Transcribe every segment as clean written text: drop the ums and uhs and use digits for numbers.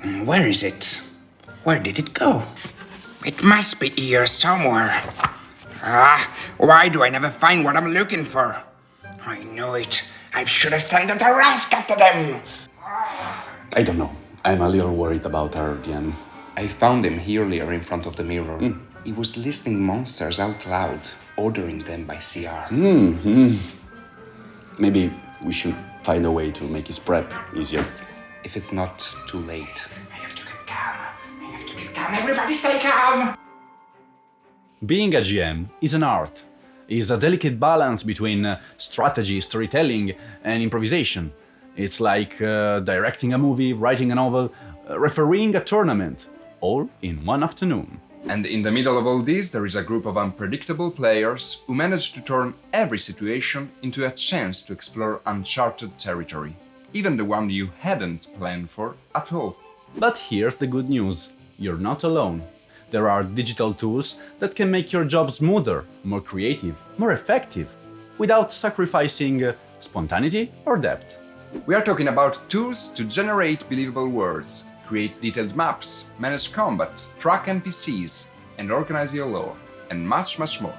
Where is it? Where did it go? It must be here somewhere. Why do I never find what I'm looking for? I know it. I should have sent them to Rask after them. I don't know. I'm a little worried about our GM. I found him earlier in front of the mirror. He was listing monsters out loud, ordering them by CR. Maybe we should find a way to make his prep easier. If it's not too late. I have to keep calm. Everybody stay calm. Being a GM is an art. It's a delicate balance between strategy, storytelling, and improvisation. It's like directing a movie, writing a novel, refereeing a tournament, all in one afternoon. And in the middle of all this, there is a group of unpredictable players who manage to turn every situation into a chance to explore uncharted territory, even the one you hadn't planned for at all. But here's the good news. You're not alone. There are digital tools that can make your job smoother, more creative, more effective, without sacrificing spontaneity or depth. We are talking about tools to generate believable worlds, create detailed maps, manage combat, track NPCs, and organize your lore, and much, much more.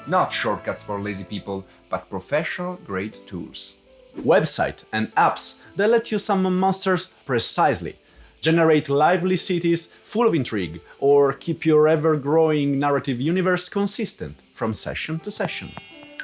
Not shortcuts for lazy people, but professional-grade tools. Website and apps that let you summon monsters precisely, generate lively cities full of intrigue, or keep your ever-growing narrative universe consistent from session to session.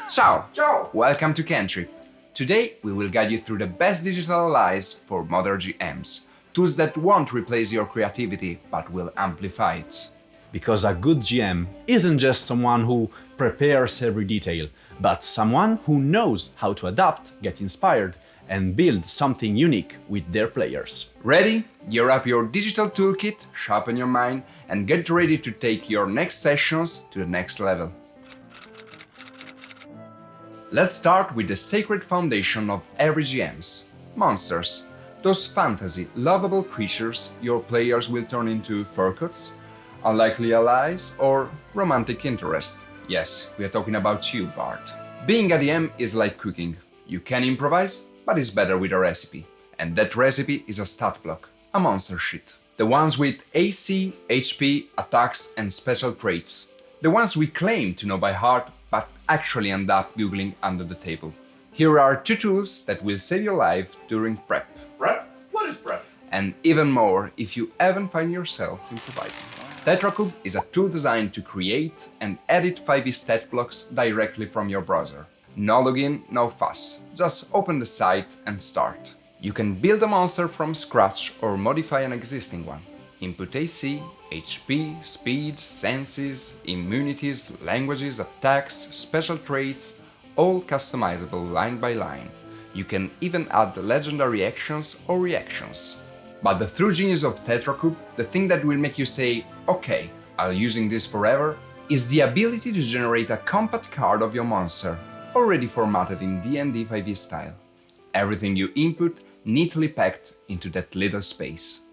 Ciao! Welcome to Cantrip. Today we will guide you through the best digital allies for modern GMs. Tools that won't replace your creativity, but will amplify it. Because a good GM isn't just someone who prepares every detail, but someone who knows how to adapt, get inspired, and build something unique with their players. Ready? Gear up your digital toolkit, sharpen your mind, and get ready to take your next sessions to the next level. Let's start with the sacred foundation of every GM's: monsters. Those fantasy, lovable creatures your players will turn into furcuts, unlikely allies, or romantic interest. Yes, we are talking about you, Bart. Being a DM is like cooking. You can improvise, but it's better with a recipe. And that recipe is a stat block, a monster sheet. The ones with AC, HP, attacks, and special traits. The ones we claim to know by heart, but actually end up googling under the table. Here are 2 tools that will save your life during prep. Prep? What is prep? And even more if you even find yourself improvising. Tetracube is a tool designed to create and edit 5e stat blocks directly from your browser. No login, no fuss. Just open the site and start. You can build a monster from scratch or modify an existing one. Input AC, HP, speed, senses, immunities, languages, attacks, special traits, all customizable line by line. You can even add legendary actions or reactions. But the true genius of Tetracube, the thing that will make you say, okay, I'll using this forever, is the ability to generate a compact card of your monster, already formatted in D&D 5e style. Everything you input neatly packed into that little space.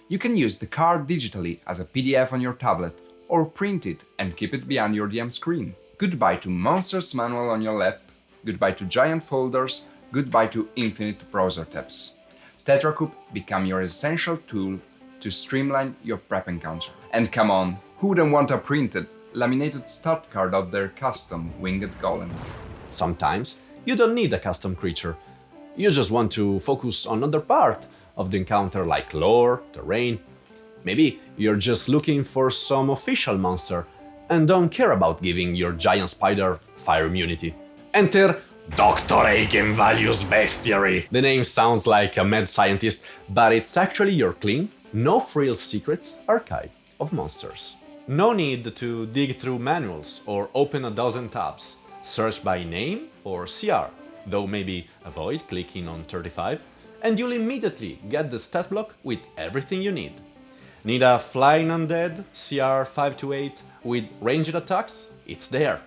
You can use the card digitally as a PDF on your tablet, or print it and keep it behind your DM screen. Goodbye to Monsters Manual on your lap, goodbye to giant folders, goodbye to infinite browser tabs. Tetracube become your essential tool to streamline your prep encounter. And come on, who wouldn't want a printed, laminated stat card of their custom winged golem? Sometimes you don't need a custom creature. You just want to focus on another part of the encounter like lore, terrain. Maybe you're just looking for some official monster and don't care about giving your giant spider fire immunity. Enter Dr. Eigenvalue Bestiary. The name sounds like a mad scientist, but it's actually your clean, no-frills secrets archive of monsters. No need to dig through manuals or open a dozen tabs. Search by name or CR, though maybe avoid clicking on 35, and you'll immediately get the stat block with everything you need. Need a flying undead CR 528 with ranged attacks? It's there.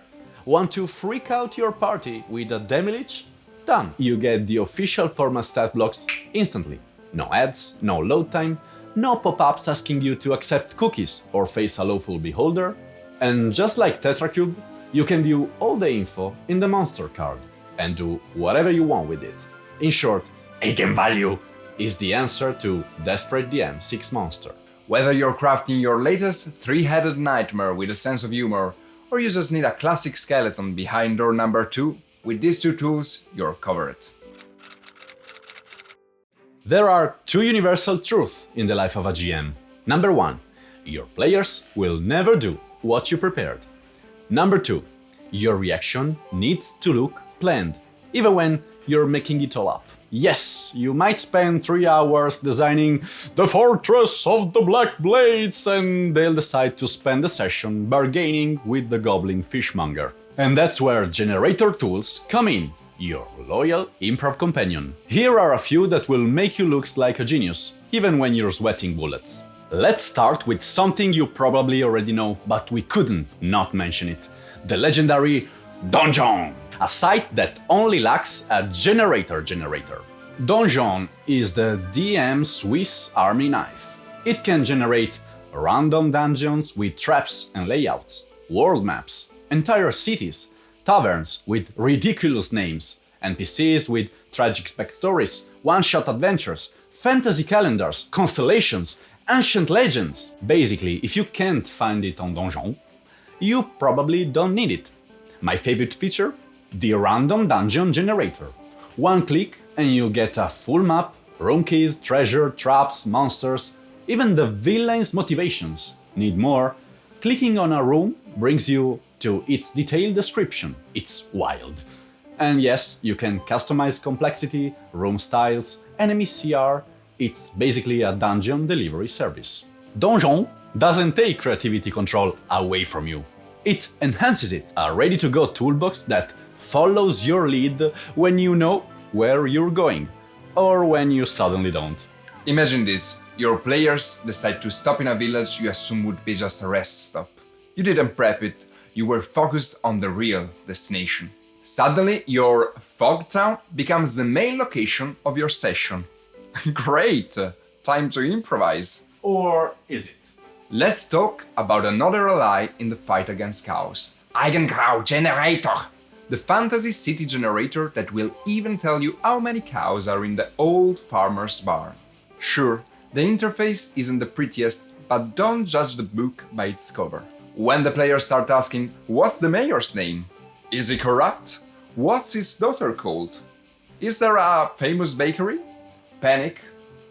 Want to freak out your party with a Demilich? Done! You get the official format stat blocks instantly. No ads, no load time, no pop-ups asking you to accept cookies or face a lawful beholder. And just like Tetracube, you can view all the info in the monster card and do whatever you want with it. In short, Eigenvalue is the answer to Desperate DM 6 Monster. Whether you're crafting your latest three-headed nightmare with a sense of humor, or you just need a classic skeleton behind door number 2, with these two tools, you're covered. There are two universal truths in the life of a GM. Number 1, your players will never do what you prepared. Number 2, your reaction needs to look planned, even when you're making it all up. Yes, you might spend 3 hours designing the Fortress of the Black Blades, and they'll decide to spend the session bargaining with the Goblin fishmonger. And that's where generator tools come in, your loyal improv companion. Here are a few that will make you look like a genius, even when you're sweating bullets. Let's start with something you probably already know, but we couldn't not mention it. The legendary Donjon, a site that only lacks a generator. Donjon is the DM's Swiss Army knife. It can generate random dungeons with traps and layouts, world maps, entire cities, taverns with ridiculous names, NPCs with tragic backstories, one-shot adventures, fantasy calendars, constellations, ancient legends. Basically, if you can't find it on Donjon, you probably don't need it. My favorite feature? The random dungeon generator. One click and you get a full map, room keys, treasure, traps, monsters, even the villain's motivations. Need more? Clicking on a room brings you to its detailed description. It's wild. And yes, you can customize complexity, room styles, enemy CR. It's basically a dungeon delivery service. Donjon doesn't take creativity control away from you. It enhances it, a ready-to-go toolbox that follows your lead when you know where you're going, or when you suddenly don't. Imagine this, your players decide to stop in a village you assume would be just a rest stop. You didn't prep it, you were focused on the real destination. Suddenly, your fog town becomes the main location of your session. Great! Time to improvise. Or is it? Let's talk about another ally in the fight against chaos. Eigengrau generator! The fantasy city generator that will even tell you how many cows are in the old farmer's barn. Sure, the interface isn't the prettiest, but don't judge the book by its cover. When the players start asking, what's the mayor's name? Is he corrupt? What's his daughter called? Is there a famous bakery? Panic?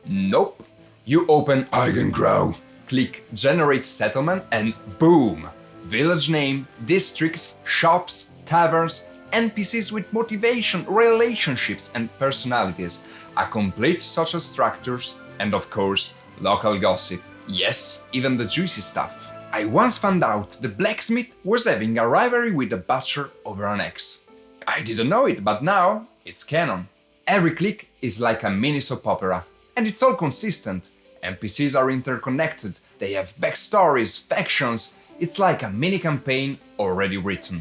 Nope. You open Eigengrau, click Generate Settlement, and boom! Village name, districts, shops, taverns, NPCs with motivation, relationships, and personalities, a complete social structures, and of course, local gossip. Yes, even the juicy stuff. I once found out the blacksmith was having a rivalry with the butcher over an axe. I didn't know it, but now it's canon. Every click is like a mini soap opera, and it's all consistent. NPCs are interconnected, they have backstories, factions. It's like a mini campaign already written.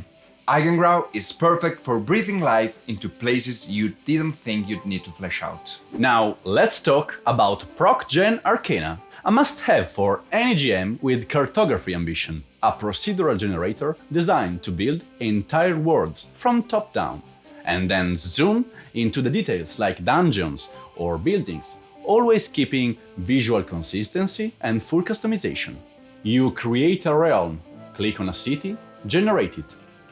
Eigengrau is perfect for breathing life into places you didn't think you'd need to flesh out. Now, let's talk about Procgen Arcana, a must-have for any GM with cartography ambition, a procedural generator designed to build entire worlds from top down, and then zoom into the details like dungeons or buildings, always keeping visual consistency and full customization. You create a realm, click on a city, generate it.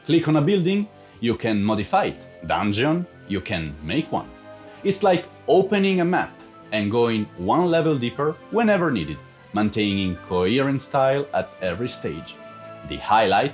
Click on a building, you can modify it. Dungeon, you can make one. It's like opening a map and going one level deeper whenever needed, maintaining coherent style at every stage. The highlight,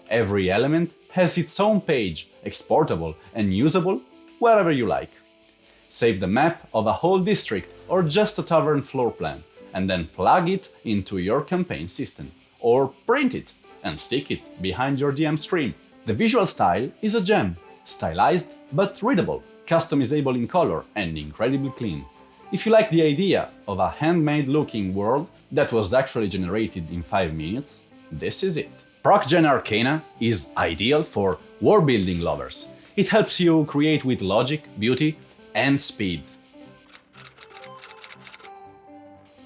every element has its own page, exportable and usable wherever you like. Save the map of a whole district or just a tavern floor plan, and then plug it into your campaign system, or print it and stick it behind your DM screen. The visual style is a gem, stylized but readable, customizable in color and incredibly clean. If you like the idea of a handmade-looking world that was actually generated in 5 minutes, this is it. Procgen Arcana is ideal for world-building lovers. It helps you create with logic, beauty, and speed.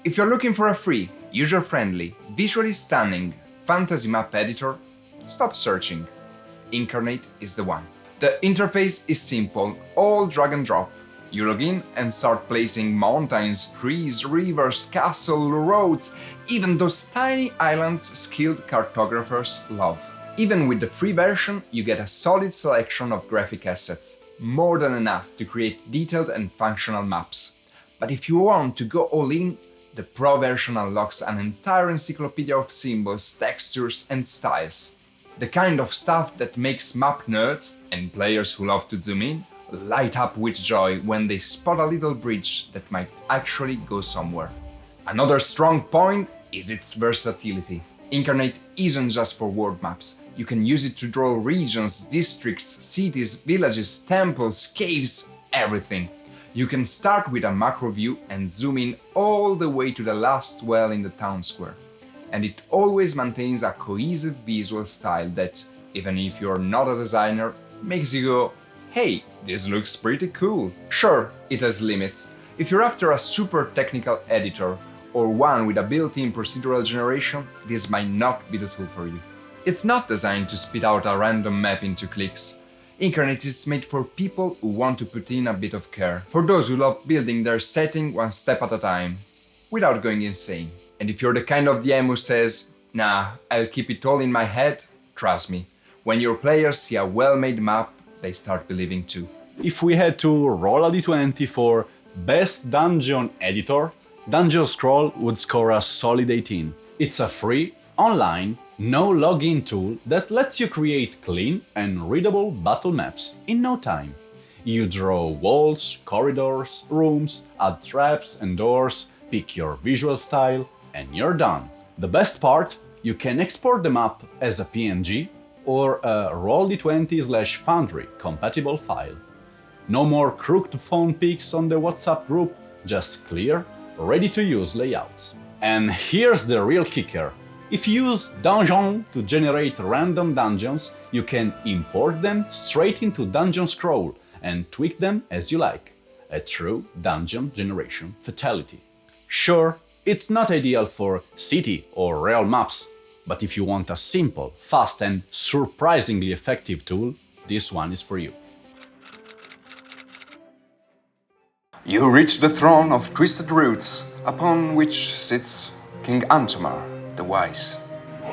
If you're looking for a free, user-friendly, visually stunning fantasy map editor, stop searching. Inkarnate is the one. The interface is simple, all drag and drop. You log in and start placing mountains, trees, rivers, castles, roads, even those tiny islands skilled cartographers love. Even with the free version, you get a solid selection of graphic assets, more than enough to create detailed and functional maps. But if you want to go all in, the Pro version unlocks an entire encyclopedia of symbols, textures and styles. The kind of stuff that makes map nerds and players who love to zoom in light up with joy when they spot a little bridge that might actually go somewhere. Another strong point is its versatility. Inkarnate isn't just for world maps. You can use it to draw regions, districts, cities, villages, temples, caves, everything. You can start with a macro view and zoom in all the way to the last well in the town square. And it always maintains a cohesive visual style that, even if you're not a designer, makes you go, hey, this looks pretty cool. Sure, it has limits. If you're after a super technical editor or one with a built-in procedural generation, this might not be the tool for you. It's not designed to spit out a random map into clicks. Inkarnate is made for people who want to put in a bit of care, for those who love building their setting one step at a time, without going insane. And if you're the kind of DM who says, nah, I'll keep it all in my head, trust me, when your players see a well-made map, they start believing too. If we had to roll a d20 for Best Dungeon Editor, Dungeon Scrawl would score a solid 18. It's a free, online, no login tool that lets you create clean and readable battle maps in no time. You draw walls, corridors, rooms, add traps and doors, pick your visual style, and you're done. The best part, you can export the map as a PNG or a Roll20/Foundry compatible file. No more crooked phone pics on the WhatsApp group, just clear, ready-to-use layouts. And here's the real kicker. If you use Donjon to generate random dungeons, you can import them straight into Dungeon Scroll and tweak them as you like. A true dungeon generation fatality. Sure, it's not ideal for city or real maps, but if you want a simple, fast and surprisingly effective tool, this one is for you. You reach the throne of Twisted Roots, upon which sits King Antamar, the Wise.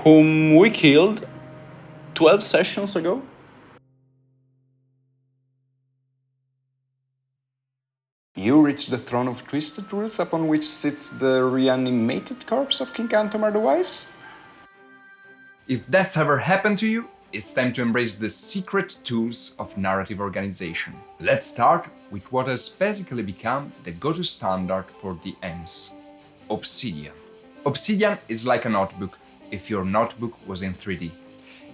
Whom we killed 12 sessions ago? You reach the throne of Twisted Roots, upon which sits the reanimated corpse of King Antamar the Wise? If that's ever happened to you, it's time to embrace the secret tools of narrative organization. Let's start with what has basically become the go-to standard for DMs: Obsidian. Obsidian is like a notebook if your notebook was in 3D.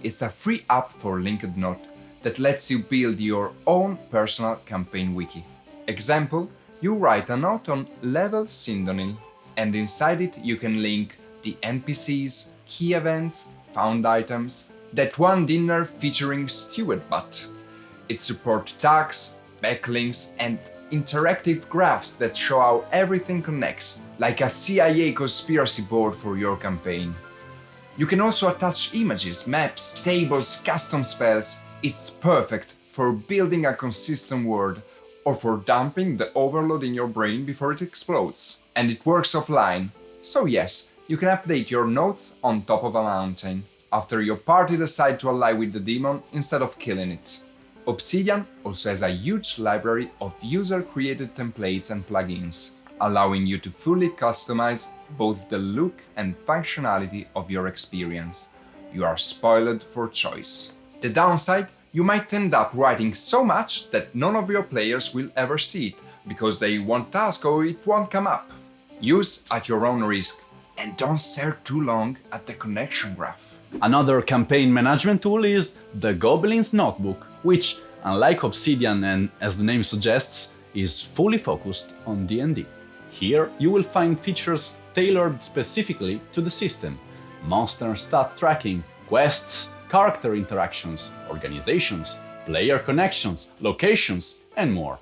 It's a free app for linked note that lets you build your own personal campaign wiki. Example, you write a note on level Sindonil, and inside it you can link the NPCs, key events, found items, that one dinner featuring Steward Butt. It supports tags, backlinks, and interactive graphs that show how everything connects, like a CIA conspiracy board for your campaign. You can also attach images, maps, tables, custom spells. It's perfect for building a consistent world or for dumping the overload in your brain before it explodes. And it works offline, so yes, you can update your notes on top of a mountain after your party decide to ally with the demon instead of killing it. Obsidian also has a huge library of user-created templates and plugins, allowing you to fully customize both the look and functionality of your experience. You are spoiled for choice. The downside, you might end up writing so much that none of your players will ever see it, because they won't ask or it won't come up. Use at your own risk, and don't stare too long at the connection graph. Another campaign management tool is the Goblin's Notebook, which, unlike Obsidian and as the name suggests, is fully focused on D&D. Here you will find features tailored specifically to the system: monster stat tracking, quests, character interactions, organizations, player connections, locations, and more.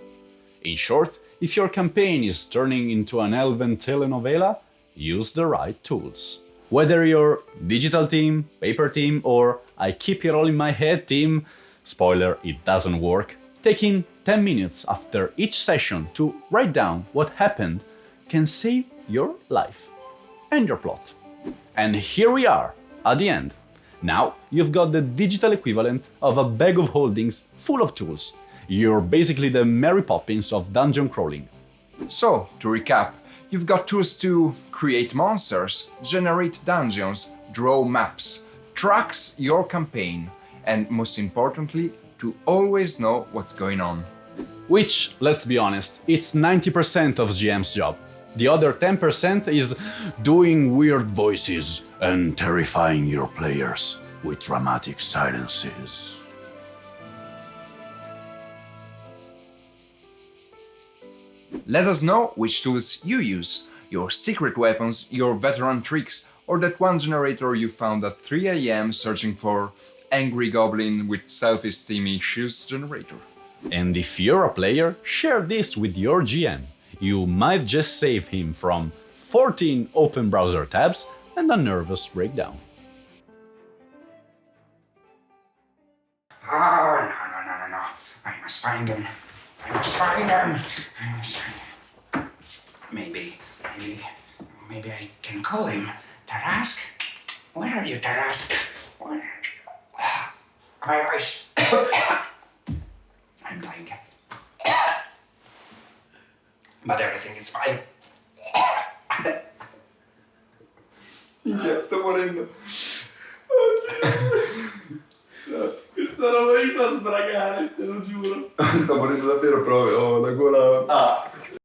In short, if your campaign is turning into an elven telenovela, use the right tools. Whether you're digital team, paper team, or I keep it all in my head team, spoiler, it doesn't work, Taking 10 minutes after each session to write down what happened can save your life and your plot. And here we are, at the end. Now you've got the digital equivalent of a bag of holdings full of tools. You're basically the Mary Poppins of dungeon crawling. So, to recap, you've got tools to create monsters, generate dungeons, draw maps, tracks your campaign, and most importantly, to always know what's going on. Which, let's be honest, it's 90% of GM's job. The other 10% is doing weird voices and terrifying your players with dramatic silences. Let us know which tools you use, your secret weapons, your veteran tricks, or that one generator you found at 3 AM searching for angry goblin with self-esteem issues generator. And if you're a player, share this with your GM. You might just save him from 14 open browser tabs and a nervous breakdown. Oh, no. I must find him. I must find him. Maybe I can call him. Tarask? Where are you, Tarask? Where are you? I'm dying. But everything is fine. Sto morendo. Questa roba mi fa sbragare, te lo giuro. Sto morendo davvero proprio, ho la gola...